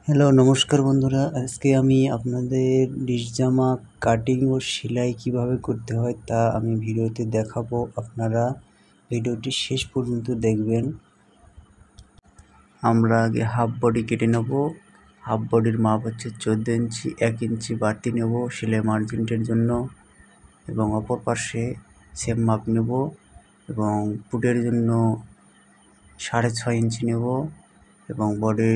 Hello নমস্কার বন্ধুরা, আজকে আমি আপনাদের ডিশ জামা কাটিং ও সেলাই কিভাবে করতে হয় তা আমি ভিডিওতে দেখাবো। আপনারা ভিডিওটি শেষ পর্যন্ত দেখবেন। আমরা আগে হাফ বডি কেটে নেব। হাফ বডির মাপ হচ্ছে 14 ইঞ্চি, 1 ইঞ্চি বাড়তি নেব সেলাই মার্জিনটির জন্য, এবং অপর পাশে সেম মাপ নেব এবং পুটের জন্য 6.5 ইঞ্চি নেব এবং বডি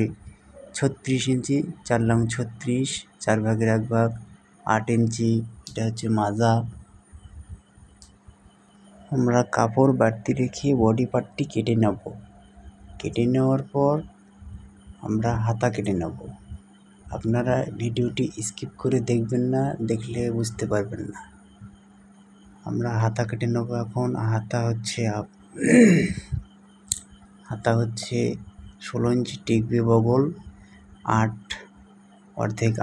36 ইঞ্চি, 4 লং 36, 4 ভাগের 1 ভাগ 8 ইঞ্চি, এটা হচ্ছে মাজা। আমরা কাপড় বাড়তি রেখে বডি পার্টটি কেটে নেব। কেটে নেওয়ার পর আমরা হাতা কেটে নেব। আপনারা ভিডিওটি স্কিপ করে দেখবেন না, দেখলে বুঝতে পারবেন না। আমরা হাতা কেটে নেব। এখন হাতা হচ্ছে 16 ইঞ্চি টিকবে বগল, 8 অর্ধেক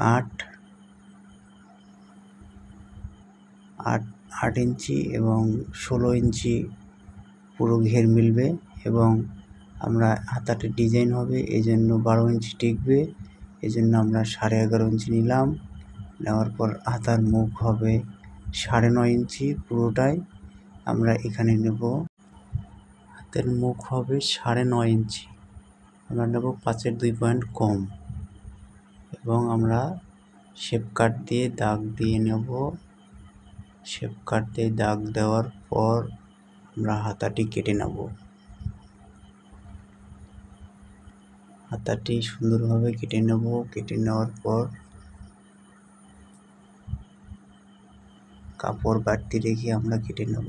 8 ইঞ্চি এবং 16 ইঞ্চি পুরো ঘের মিলবে, এবং আমরা হাতাটা ডিজাইন হবে এই জন্য 12 ইঞ্চি টিকবে, এই জন্য আমরা 11.5 ইঞ্চি নিলাম। নেওয়ার পর হাতার মুখ হবে 9.5 ইঞ্চি পুরোটাই আমরা এখানে নেব। হাতের মুখ হবে 9.5 ইঞ্চি, আমরা নেব 5-এর 2 পয়েন্ট কম, এবং আমরা শেপ কাট দিয়ে দাগ দিয়ে নেব। শেপ কাট দিয়ে দাগ দেওয়ার পর আমরা হাতাটি কেটে নেব। হাতাটি সুন্দরভাবে কেটে নেব। কেটে নেওয়ার পর কাপড় বাড়তি রেখে আমরা কেটে নেব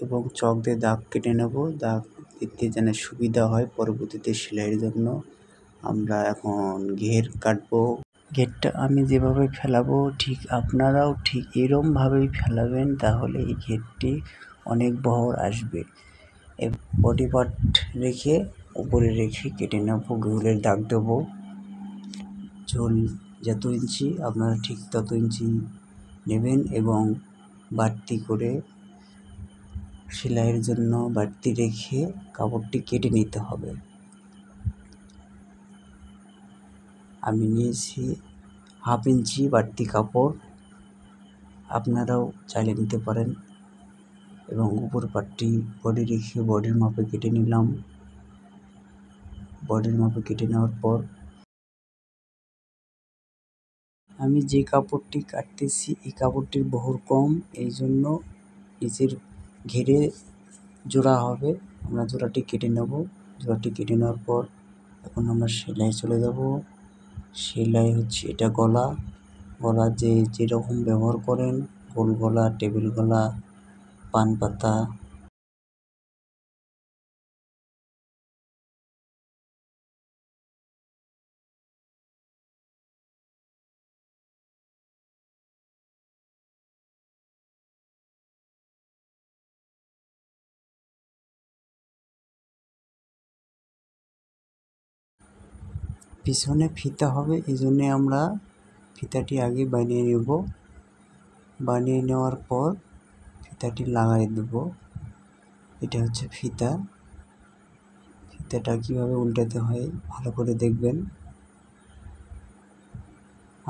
এবং চক দিয়ে দাগ কেটে নেব। দাগ দিতে যেন সুবিধা হয় পরবর্তীতে সেলাইয়ের জন্য। আমরা এখন ঘের কাটবো। ঘেরটা আমি যেভাবে ফেলাবো ঠিক আপনারাও ঠিক এরমভাবেই ফেলাবেন, তাহলে এই ঘেরটি অনেক বহর আসবে। বডি পার্ট রেখে উপরে রেখে কেটে নেব। ঘুরের দাগ দেবো। ঝোল যত ইঞ্চি আপনারা ঠিক তত ইঞ্চি নেবেন, এবং বাড়তি করে সেলাইয়ের জন্য বাড়তি রেখে কাপড়টি কেটে নিতে হবে। আমি নিয়েছি 1/2 ইঞ্চি বাড়তি কাপড়, আপনারাও চাইলে নিতে পারেন, এবং উপর পাটটি বডি রেখে বডির মাপে কেটে নিলাম। বডির মাপে কেটে নেওয়ার পর আমি যে কাপড়টি কাটতেছি এই কাপড়টির বহর কম, এই জন্য নিচের ঘেরে জোড়া হবে। আমরা জোড়াটি কেটে নেব। জোড়াটি কেটে নেওয়ার পর এখন আমরা সেলাই চলে যাব। সেলাই হচ্ছে এটা গলা। গলা যেরকম ব্যবহার করেন, গোল গলা, টেবিল গলা, পান পাতা, পিছনে ফিতা হবে, এই জন্যে আমরা ফিতাটি আগে বানিয়ে নেব। বানিয়ে নেওয়ার পর ফিতাটি লাগাই দেব। এটা হচ্ছে ফিতা। ফিতাটা কীভাবে উল্টাতে হয় ভালো করে দেখবেন।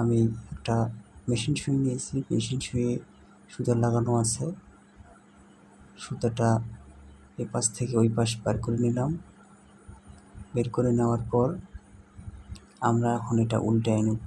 আমি একটা মেশিন সুই নিয়েছি, মেশিন সুইয়ে সুতা লাগানো আছে। সুতাটা এ পাশ থেকে ওই পাশ বার করে নিলাম। বের করে নেওয়ার পর আমরা এখন এটা উল্টায় নেব।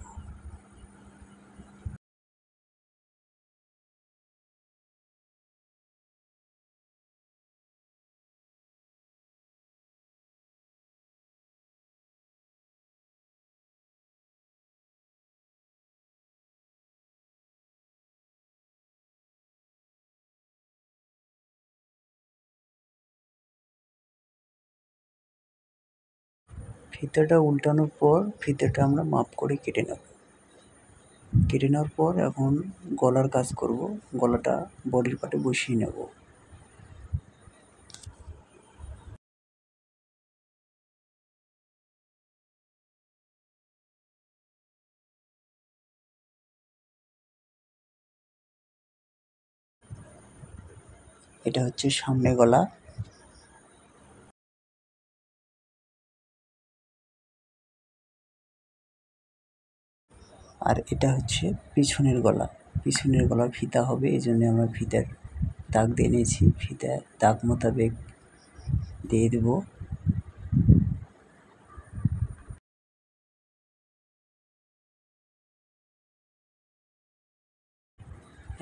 ফিতাটা উল্টানোর পর ফিতাটা আমরা মাপ করে কেটে নেব। কেটে নেওয়ার পর এখন গলার কাজ করব। গলাটা বডির পার্টে বসিয়ে নেব। এটা হচ্ছে সামনে গলা। আর এটা হচ্ছে পিছনের গলা। পিছনের গলা ফিতা হবে, এই জন্য আমরা ফিতার দাগ দিয়ে নিয়েছি। ফিতার দাগ মোতাবেক দিয়ে দেব।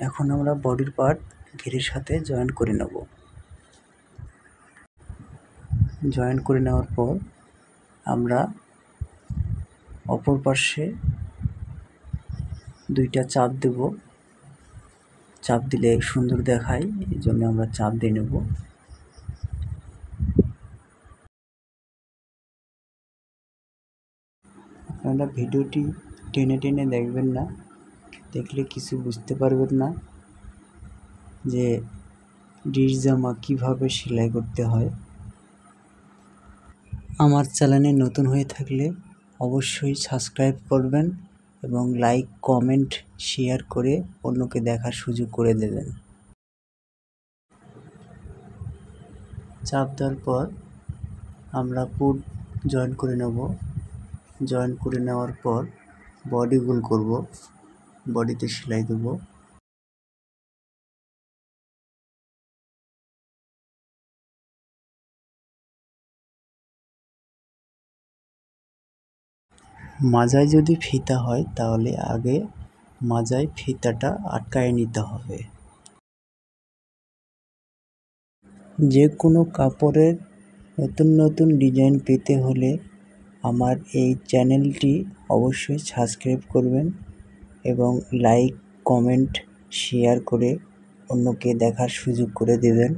এখন আমরা বডির পার্ট ঘেরের সাথে জয়েন করে নেব। জয়েন করে নেওয়ার পর আমরা অপর পার্শ্বে দুইটা চাপ দেব। চাপ দিলে সুন্দর দেখায়, এই জন্য আমরা চাপ দিয়ে নেব। আপনারা ভিডিওটি টেনে টেনে দেখবেন না, দেখলে কিছু বুঝতে পারবেন না যে ডিশ জামা কীভাবে সেলাই করতে হয়। আমার চ্যানেলে নতুন হয়ে থাকলে অবশ্যই সাবস্ক্রাইব করবেন এবং লাইক, কমেন্ট, শেয়ার করে অন্যকে দেখার সুযোগ করে দেবেন। চাপ দেওয়ার পর আমরা পুট জয়েন করে নেব। জয়েন করে নেওয়ার পর বডি গোল করব, বডিতে সেলাই দেব। মাজায় যদি ফিতা হয় তাহলে আগে মাজায় ফিতাটা আটকায় নিতে হবে। যে কোনো কাপড়ের নতুন নতুন ডিজাইন পেতে হলে আমার এই চ্যানেলটি অবশ্যই সাবস্ক্রাইব করবেন এবং লাইক, কমেন্ট, শেয়ার করে অন্যকে দেখার সুযোগ করে দেবেন।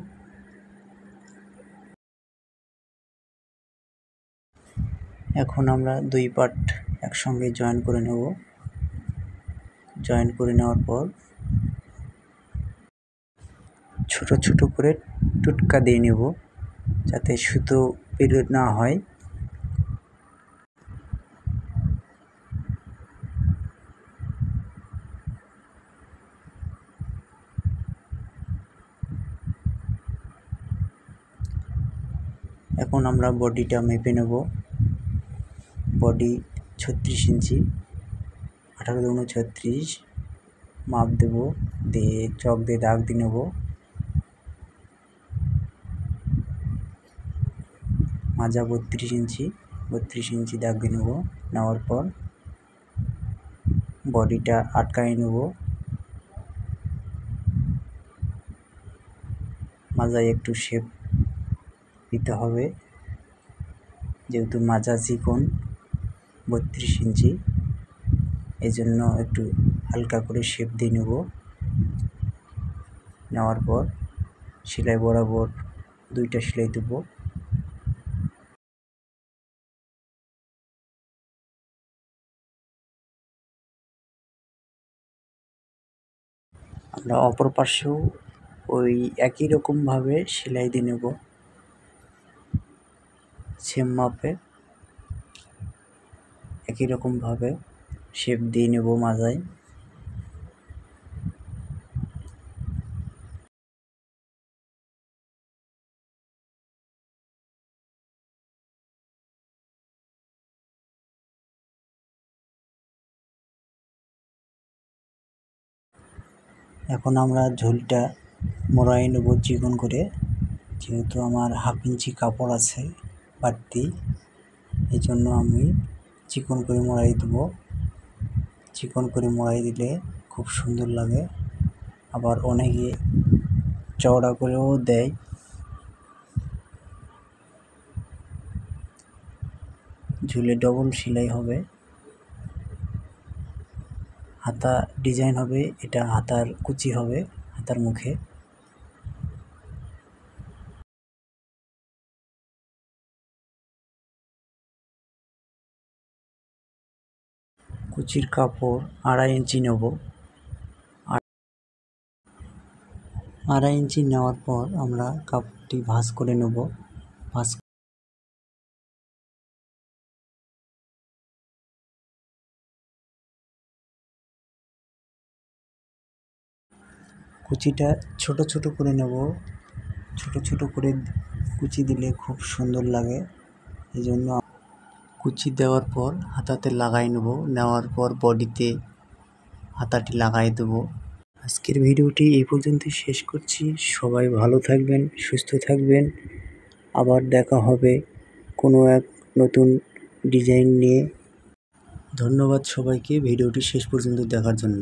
এখন আমরা দুই পার্ট একসঙ্গে জয়েন করে নেব। জয়েন করে নেওয়ার পর ছোট ছোট করে টুটকা দিয়ে নেব যাতে সুতো বের না হয়। এখন আমরা বডিটা মেপে নেব। বডি 36 ইঞ্চি, 18 দুগুণ 36 মাপ দেব, দিয়ে চক দিয়ে দাগ দিয়ে নেব। মাজা 32 ইঞ্চি, 32 ইঞ্চি দাগ দিয়ে নেব। নেওয়ার পর বডিটা আটকায় নেব। মাজায় একটু শেপ দিতে হবে, যেহেতু মাজা চিকন 32 ইঞ্চি, এই জন্য একটু হালকা করে শেপ দিয়ে নেব। নেওয়ার পর সেলাই বরাবর দুইটা সেলাই দেব। আমরা অপর পাশেও ওই একই রকমভাবে সেলাই দিয়ে নেব, সেম মাপে একই রকমভাবে শেপ দিয়ে নেব মাজায়। এখন আমরা ঝুলটা মোড়াই নেব চিকন করে, যেহেতু আমার 1/2 ইঞ্চি কাপড় আছে বাড়তি, এই জন্য আমি চিকন করে মোড়াই দেব। চিকন করে মোড়াই দিলে খুব সুন্দর লাগে, আবার অনেকে চওড়া করেও দেয়। ঝুলে ডবল সেলাই হবে, হাতা ডিজাইন হবে, এটা হাতার কুচি হবে, হাতার মুখে। কুচির কাপড় 2.5 ইঞ্চি নেব। 2.5 ইঞ্চি নেওয়ার পর আমরা কাপড়টি ভাঁজ করে নেব। ভাঁজ কুচিটা ছোট ছোট করে নেব। ছোট ছোট করে কুচি দিলে খুব সুন্দর লাগে, এই জন্য কুচি দেওয়ার পর হাতাতে লাগাই নেব, নেওয়ার পর বডিতে হাতাটি লাগাই দেবো। আজকের ভিডিওটি এই পর্যন্তই শেষ করছি। সবাই ভালো থাকবেন, সুস্থ থাকবেন। আবার দেখা হবে কোনো এক নতুন ডিজাইন নিয়ে। ধন্যবাদ সবাইকে ভিডিওটি শেষ পর্যন্ত দেখার জন্য।